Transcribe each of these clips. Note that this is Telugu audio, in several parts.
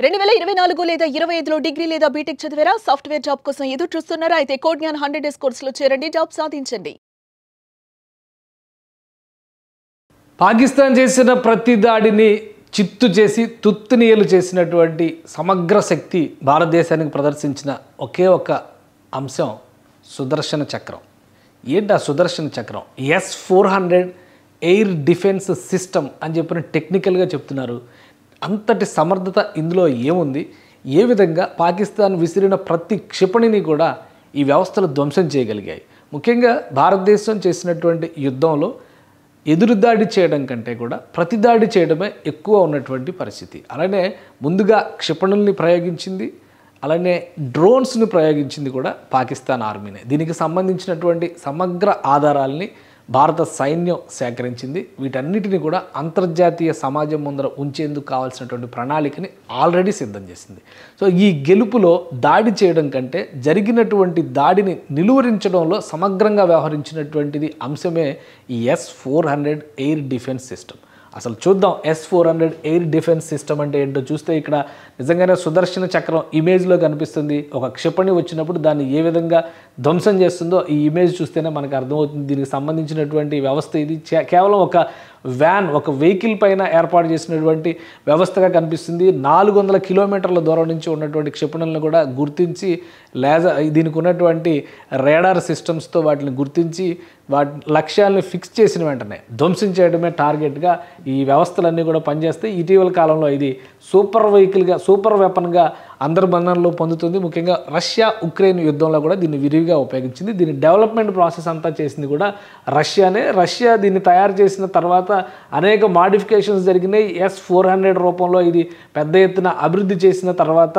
2024 లేదా 25లో డిగ్రీ లేదా బీటెక్ చదివారా? సాఫ్ట్‌వేర్ జాబ్ కోసం ఎదురు చూస్తున్నారా? అయితే కోడ్ జ్ఞాన్ 100 డేస్ కోర్సులో చేరండి, జాబ్ సాధించండి. పాకిస్తాన్ చేసిన ప్రతి దాడిని చిత్తు చేసి తుత్తునియలు చేసినటువంటి సమగ్ర శక్తి భారతదేశానికి ప్రదర్శించిన ఒకే ఒక అంశం సుదర్శన చక్రం. ఏంటి ఆ సుదర్శన చక్రం? S-400 ఎయిర్ డిఫెన్స్ సిస్టమ్ అని చెప్పిన టెక్నికల్గా చెప్తున్నారు. అంతటి సమర్థత ఇందులో ఏముంది? ఏ విధంగా పాకిస్తాన్ విసిరిన ప్రతి క్షిపణిని కూడా ఈ వ్యవస్థలు ధ్వంసం చేయగలిగాయి? ముఖ్యంగా భారతదేశం చేసినటువంటి యుద్ధంలో ఎదురుదాడి చేయడం కంటే కూడా ప్రతిదాడి చేయడమే ఎక్కువ ఉన్నటువంటి పరిస్థితి. అలానే ముందుగా క్షిపణుల్ని ప్రయోగించింది, అలానే డ్రోన్స్ని ప్రయోగించింది కూడా పాకిస్తాన్ ఆర్మీనే. దీనికి సంబంధించినటువంటి సమగ్ర ఆధారాలని భారత సైన్యం సేకరించింది. వీటన్నిటిని కూడా అంతర్జాతీయ సమాజం ముందర ఉంచేందుకు కావాల్సినటువంటి ప్రణాళికని ఆల్రెడీ సిద్ధం చేసింది. సో ఈ గెలుపులో దాడి చేయడం కంటే జరిగినటువంటి దాడిని నిలువరించడంలో సమగ్రంగా వ్యవహరించినటువంటిది అంశమే ఈ S-400 ఎయిర్ డిఫెన్స్ సిస్టమ్. అసలు చూద్దాం S-400 ఎయిర్ డిఫెన్స్ సిస్టమ్ అంటే ఏంటో. చూస్తే ఇక్కడ నిజంగానే సుదర్శన చక్రం ఇమేజ్లో కనిపిస్తుంది. ఒక క్షిపణి వచ్చినప్పుడు దాన్ని ఏ విధంగా ధ్వంసం చేస్తుందో ఈ ఇమేజ్ చూస్తేనే మనకు అర్థమవుతుంది. దీనికి సంబంధించినటువంటి వ్యవస్థ ఇది కేవలం ఒక వ్యాన్, ఒక వెహికల్ పైన ఏర్పాటు చేసినటువంటి వ్యవస్థగా కనిపిస్తుంది. 400 కిలోమీటర్ల దూరం నుంచి ఉన్నటువంటి క్షిపణులను కూడా గుర్తించి దీనికి ఉన్నటువంటి రేడార్ సిస్టమ్స్తో వాటిని గుర్తించి వాటి లక్ష్యాలను ఫిక్స్ చేసిన వెంటనే ధ్వంసం చేయడమే టార్గెట్గా ఈ వ్యవస్థలన్నీ కూడా పనిచేస్తాయి. ఇటీవల కాలంలో ఇది సూపర్ వెహికల్గా, సూపర్ వెపన్గా అందరి మన్ననలు పొందుతుంది. ముఖ్యంగా రష్యా ఉక్రెయిన్ యుద్ధంలో కూడా దీన్ని విరివిగా ఉపయోగించింది. దీని డెవలప్మెంట్ ప్రాసెస్ అంతా చేసింది కూడా రష్యానే. రష్యా దీన్ని తయారు చేసిన తర్వాత అనేక మాడిఫికేషన్స్ జరిగినాయి. S-400 రూపంలో ఇది పెద్ద ఎత్తున అభివృద్ధి చేసిన తర్వాత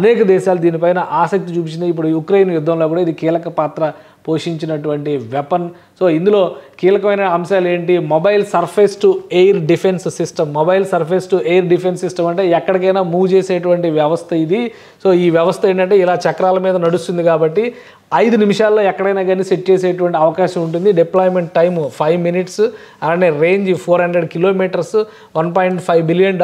అనేక దేశాలు దీనిపైన ఆసక్తి చూపించినాయి. ఇప్పుడు ఉక్రెయిన్ యుద్ధంలో కూడా ఇది కీలక పాత్ర పోషించినటువంటి వెపన్. సో ఇందులో కీలకమైన అంశాలు ఏంటి? Mobile surface to air defence system. Mobile surface to air defence system అంటే ఎక్కడికైనా మూవ్ చేసేటువంటి వ్యవస్థ ఇది. సో ఈ వ్యవస్థ ఏంటంటే ఇలా చక్రాల మీద నడుస్తుంది కాబట్టి 5 నిమిషాల్లో ఎక్కడైనా కానీ సెట్ చేసేటువంటి అవకాశం ఉంటుంది. డిప్లాయ్మెంట్ టైము 5 minutes, అలానే range 400 kilometres, $1.5 billion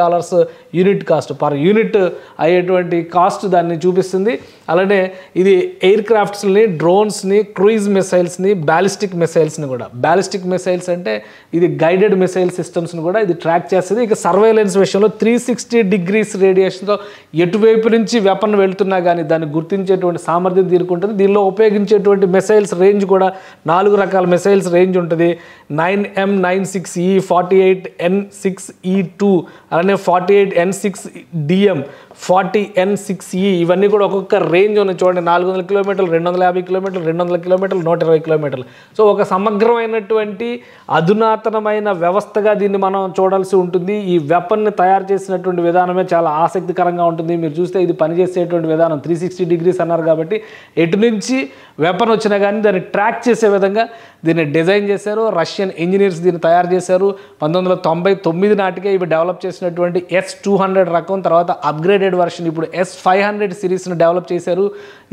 unit cost, per unit అయ్యేటువంటి కాస్ట్ దాన్ని చూపిస్తుంది. అలానే ఇది ఎయిర్ క్రాఫ్ట్స్ని, డ్రోన్స్ని, క్రూయిజ్ మిసైల్స్ని, బ్యాలిస్టిక్ మిసైల్స్ని కూడా, బ్యాలిస్టిక్ మిసైల్స్ అంటే ఇది గైడెడ్ మిసైల్ సిస్టమ్స్ని కూడా ఇది ట్రాక్ చేస్తుంది. ఇక సర్వేలెన్స్ విషయంలో 360 degrees రేడియేషన్తో ఎటువైపు నుంచి వెపన్ వెళ్తున్నా కానీ దాన్ని గుర్తించేటువంటి సామర్థ్యం దీనికి ఉంటుంది. దీనిలో ఉపయోగించేటువంటి మిసైల్స్ రేంజ్ కూడా 4 రకాల మిసైల్స్ రేంజ్ ఉంటుంది. 9M96E, 48N6E2, అలానే 48N6DM, 40N6E, ఇవన్నీ కూడా ఒక్కొక్క రేంజ్ ఉన్నాయి చూడండి. 400 కిలోమీటర్లు, 250 కిలోమీటర్లు, 200 కిలోమీటర్లు, 120 కిలోమీటర్లు. సో ఒక సమగ్రమైనటువంటి అధునాతనమైన వ్యవస్థగా దీన్ని మనం చూడాల్సి ఉంటుంది. ఈ వెపన్ని తయారు చేసినటువంటి విధానమే చాలా ఆసక్తికరంగా ఉంటుంది. మీరు చూస్తే ఇది పనిచేసేటువంటి విధానం 360 degrees అన్నారు కాబట్టి ఎటు నుంచి వెపన్ వచ్చినా కానీ దాన్ని ట్రాక్ చేసే విధంగా దీన్ని డిజైన్ చేశారు. రష్యన్ ఇంజనీర్స్ దీన్ని తయారు చేశారు. 1999 నాటికే ఇవి డెవలప్ చేసినటువంటి S-200 రకం, తర్వాత అప్గ్రేడెడ్ వర్షన్ ఇప్పుడు S-500 సిరీస్ను డెవలప్ చేశారు.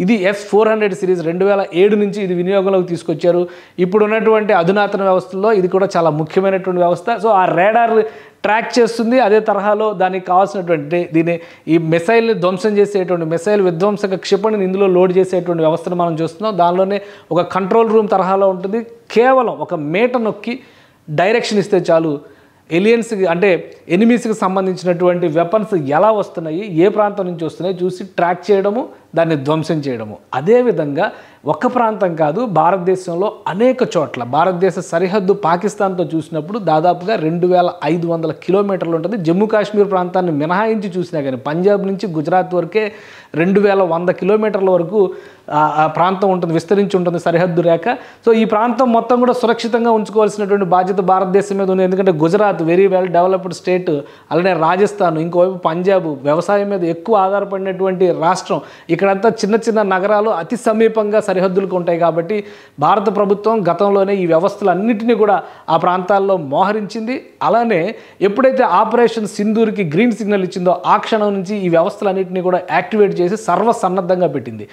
ఇది S-400 సిరీస్ 2007 నుంచి ఇది వినియోగంలోకి తీసుకొచ్చారు. ఇప్పుడు ఉన్నటువంటి అధునాతన వ్యవస్థల్లో ఇది కూడా చాలా ముఖ్యమైనటువంటి వ్యవస్థ. సో ఆ రేడార్ ట్రాక్ చేస్తుంది. అదే తరహాలో దానికి కావాల్సినటువంటి ఈ మిసైల్ని ధ్వంసం చేసేటువంటి మిసైల్ విధ్వంసక క్షిపణిని ఇందులో లోడ్ చేసేటువంటి వ్యవస్థను మనం చూస్తున్నాం. దానిలోనే ఒక కంట్రోల్ రూమ్ తరహాలో ఉంటుంది. కేవలం ఒక మీట నొక్కి డైరెక్షన్ ఇస్తే చాలు ఎలియన్స్కి, అంటే ఎనిమీస్కి సంబంధించినటువంటి వెపన్స్ ఎలా వస్తున్నాయి, ఏ ప్రాంతం నుంచి వస్తున్నాయి చూసి ట్రాక్ చేయడము, దాన్ని ధ్వంసం చేయడము. అదేవిధంగా ఒక్క ప్రాంతం కాదు, భారతదేశంలో అనేక చోట్ల భారతదేశ సరిహద్దు పాకిస్తాన్తో చూసినప్పుడు దాదాపుగా 2500 కిలోమీటర్లు ఉంటుంది. జమ్మూ కాశ్మీర్ ప్రాంతాన్ని మినహాయించి చూసినా కానీ పంజాబ్ నుంచి గుజరాత్ వరకే 2100 కిలోమీటర్ల వరకు ఆ ప్రాంతం ఉంటుంది, విస్తరించి ఉంటుంది సరిహద్దు రేఖ. సో ఈ ప్రాంతం మొత్తం కూడా సురక్షితంగా ఉంచుకోవాల్సినటువంటి బాధ్యత భారతదేశం మీద ఉంది. ఎందుకంటే Gujarat very well developed state, అలానే రాజస్థాన్, ఇంకోవైపు పంజాబ్ వ్యవసాయం మీద ఎక్కువ ఆధారపడినటువంటి రాష్ట్రం. ఇక్కడంతా చిన్న చిన్న నగరాలు, అతి సమీపంగా సరిహద్దులకు ఉంటాయి కాబట్టి భారత ప్రభుత్వం గతంలోనే ఈ వ్యవస్థలన్నింటినీ కూడా ఆ ప్రాంతాల్లో మోహరించింది. అలానే ఎప్పుడైతే ఆపరేషన్ సింధూర్కి గ్రీన్ సిగ్నల్ ఇచ్చిందో ఆ క్షణం నుంచి ఈ వ్యవస్థలన్నింటినీ కూడా యాక్టివేట్ చేసి సర్వసన్నద్ధంగా పెట్టింది.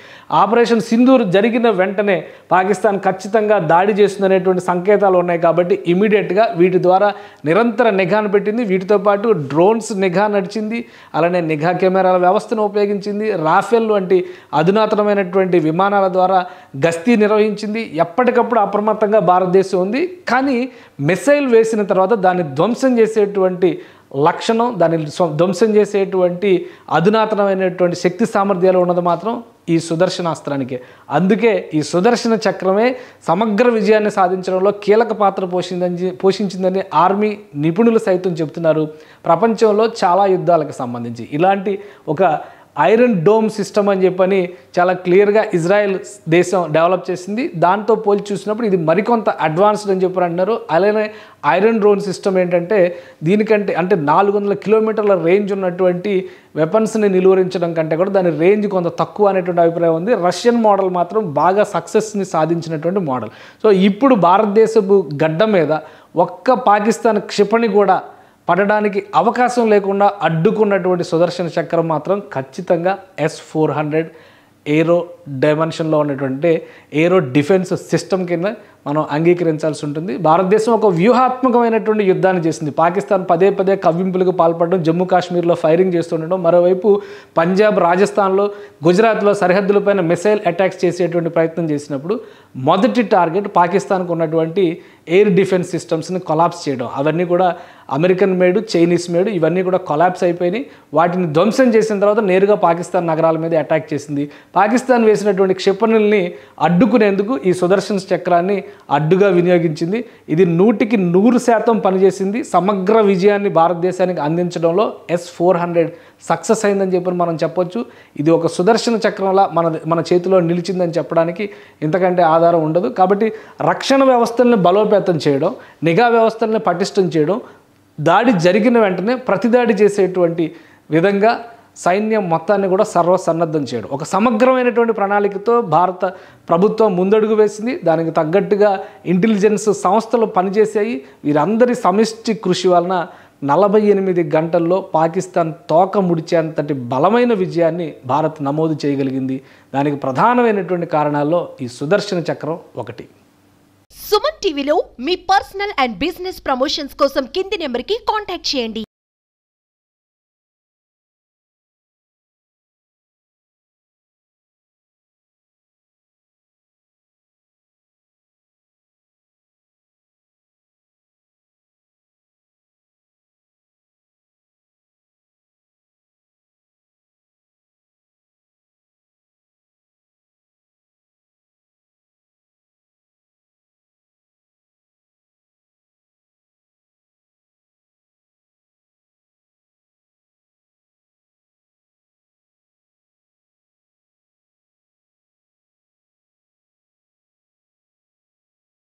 ఆపరేషన్ సింధూర్ జరిగిన వెంటనే పాకిస్తాన్ ఖచ్చితంగా దాడి చేస్తుందనేటువంటి సంకేతాలు ఉన్నాయి కాబట్టి ఇమీడియట్గా వీటి ద్వారా నిరంతర నిఘాను పెట్టింది. వీటితో పాటు డ్రోన్స్ నిఘా నడిచింది. అలానే నిఘా కెమెరాల వ్యవస్థను ఉపయోగించింది. రాఫెల్ వంటి అధునాతనమైనటువంటి విమానాల ద్వారా గస్తీ నిర్వహించింది. ఎప్పటికప్పుడు అప్రమత్తంగా భారతదేశం ఉంది. కానీ మిసైల్ వేసిన తర్వాత దాన్ని ధ్వంసం చేసేటువంటి లక్షణం, దాన్ని ధ్వంసం చేసేటువంటి అధునాతనమైనటువంటి శక్తి సామర్థ్యాలు ఉన్నది మాత్రం ఈ సుదర్శనాస్త్రానికే. అందుకే ఈ సుదర్శన చక్రమే సమగ్ర విజయాన్ని సాధించడంలో కీలక పాత్ర పోషించిందని ఆర్మీ నిపుణులు సైతం చెబుతున్నారు. ప్రపంచంలో చాలా యుద్ధాలకు సంబంధించి ఇలాంటి ఒక ఐరన్ డోమ్ సిస్టమ్ అని చెప్పని చాలా క్లియర్గా ఇజ్రాయెల్ దేశం డెవలప్ చేసింది. దాంతో పోల్చి చూసినప్పుడు ఇది మరికొంత అడ్వాన్స్డ్ అని చెప్పి అంటున్నారు. అలానే ఐరన్ డ్రోన్ సిస్టమ్ ఏంటంటే దీనికంటే అంటే 400 కిలోమీటర్ల రేంజ్ ఉన్నటువంటి వెపన్స్ని నిలువరించడం కంటే కూడా దాని రేంజ్ కొంత తక్కువ అనేటువంటి అభిప్రాయం ఉంది. రష్యన్ మోడల్ మాత్రం బాగా సక్సెస్ని సాధించినటువంటి మోడల్. సో ఇప్పుడు భారతదేశపు గడ్డ మీద ఒక్క పాకిస్తాన్ క్షిపణి కూడా పడడానికి అవకాశం లేకుండా అడ్డుకున్నటువంటి సుదర్శన చక్రం మాత్రం ఖచ్చితంగా S-400 ఏరో డైమెన్షన్లో ఉన్నటువంటి ఏరో డిఫెన్స్ సిస్టమ్ కింద మనం అంగీకరించాల్సి ఉంటుంది. భారతదేశం ఒక వ్యూహాత్మకమైనటువంటి యుద్ధాన్ని చేసింది. పాకిస్తాన్ పదే పదే కవ్వింపులకు పాల్పడడం, జమ్మూ కాశ్మీర్లో ఫైరింగ్ చేస్తుండడం, మరోవైపు పంజాబ్, రాజస్థాన్లో, గుజరాత్లో సరిహద్దులపైన మిసైల్ అటాక్స్ చేసేటువంటి ప్రయత్నం చేసినప్పుడు మొదటి టార్గెట్ పాకిస్తాన్కు ఉన్నటువంటి ఎయిర్ డిఫెన్స్ సిస్టమ్స్ని కొలాప్స్ చేయడం. అవన్నీ కూడా అమెరికన్ మేడ్, చైనీస్ మేడ్, ఇవన్నీ కూడా కొలాప్స్ అయిపోయినాయి. వాటిని ధ్వంసం చేసిన తర్వాత నేరుగా పాకిస్తాన్ నగరాల మీద అటాక్ చేసింది. పాకిస్తాన్ వేసినటువంటి క్షిపణుల్ని అడ్డుకునేందుకు ఈ సుదర్శన చక్రాన్ని అడ్డుగా వినియోగించింది. ఇది 100% పనిచేసింది. సమగ్ర విజయాన్ని భారతదేశానికి అందించడంలో S-400 సక్సెస్ అయిందని చెప్పి మనం చెప్పొచ్చు. ఇది ఒక సుదర్శన చక్రంలా మన చేతిలో నిలిచిందని చెప్పడానికి ఇంతకంటే ఆధారం ఉండదు. కాబట్టి రక్షణ వ్యవస్థల్ని బలోపేతం చేయడం, నిఘా వ్యవస్థల్ని పటిష్టం చేయడం, దాడి జరిగిన వెంటనే ప్రతిదాడి చేసేటువంటి విధంగా సైన్యం మొత్తాన్ని కూడా సర్వసన్నద్ధం చేయడం, ఒక సమగ్రమైనటువంటి ప్రణాళికతో భారత ప్రభుత్వం ముందడుగు వేసింది. దానికి తగ్గట్టుగా ఇంటెలిజెన్స్ సంస్థలు పనిచేసాయి. వీరందరి సమిష్టి కృషి వలన 48 గంటల్లో పాకిస్తాన్ తోక ముడిచేంతటి బలమైన విజయాన్ని భారత్ నమోదు చేయగలిగింది. దానికి ప్రధానమైనటువంటి కారణాల్లో ఈ సుదర్శన చక్రం ఒకటి. సుమన్ టీవీలో మీ పర్సనల్ అండ్ బిజినెస్ ప్రమోషన్స్ కోసం కింది నెంబర్కి కాంటాక్ట్ చేయండి.